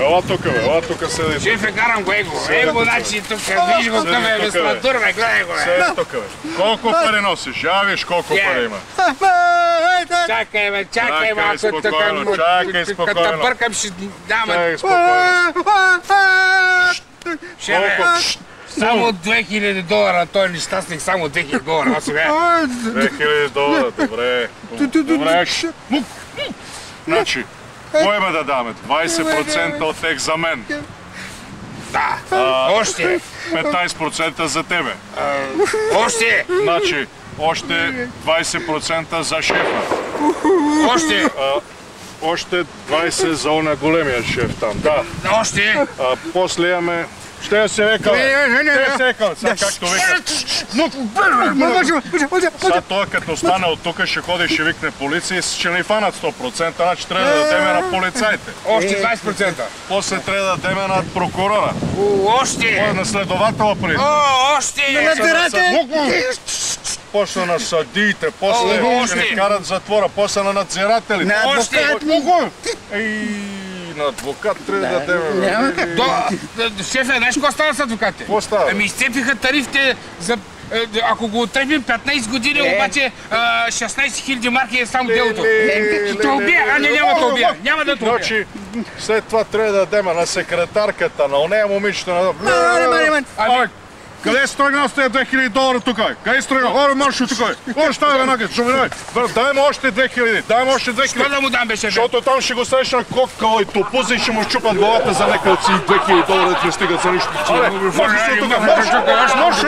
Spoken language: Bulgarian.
Ела тука седи. Шефе, карам го его. Его, значи, тук, виж го към е безплатур, бе, гледай го, бе. Седи тука, бе. Колко пари носиш? Я виж колко пари има. Чакай, бе, чакай, малко тук. Чакай спокойно. Като бъркам, ще дам. Чакай спокойно. Шефе, само $2000, той нещастник, само $2000, а сега. $2000, добре. Добре. Значи, кой ме да даме? 20% от тех за мен. Да, още. 15% за тебе. Още. Значи, още 20% за шефа. Още. Още 20% за оня големия шеф там, да. Още. После имаме... Ще я се века, бе. Ще се века, сега както века. Сега той като стане от тук ще ходи и ще викне полиция и ще ни фанат 100%, значи трябва да дадеме на полицайите. Още 20%. После трябва да дадеме на прокурора. Още. На следователя преди. Още. После на съдиите, после ще ни карат в затвора, после на надзирателите. На адвокат. На адвокат трябва да дадем. Шефе, знаеш какво става с адвокатите? Какво става? Ами изцепиха тарифите за... Ако го отрепим 15 години, обаче 16 000 марки е само делото. Ще убия, а не, няма да убия. Няма да те убия. Значи, след това трябва да дадем на секретарката, на онея момичета. Къде стройна с тези $2000 тук? Къде стройна? Хора, маршо тук! Хора, ще дай нагет, дай му още 2000, дай му още 2000. Що да му дам, бе, шефе? Защото там ще го срещна коккала и топуза и ще му щупат главата за някакъв си $2000 да не стигат за нищо. Абе, маршо тук, маршо!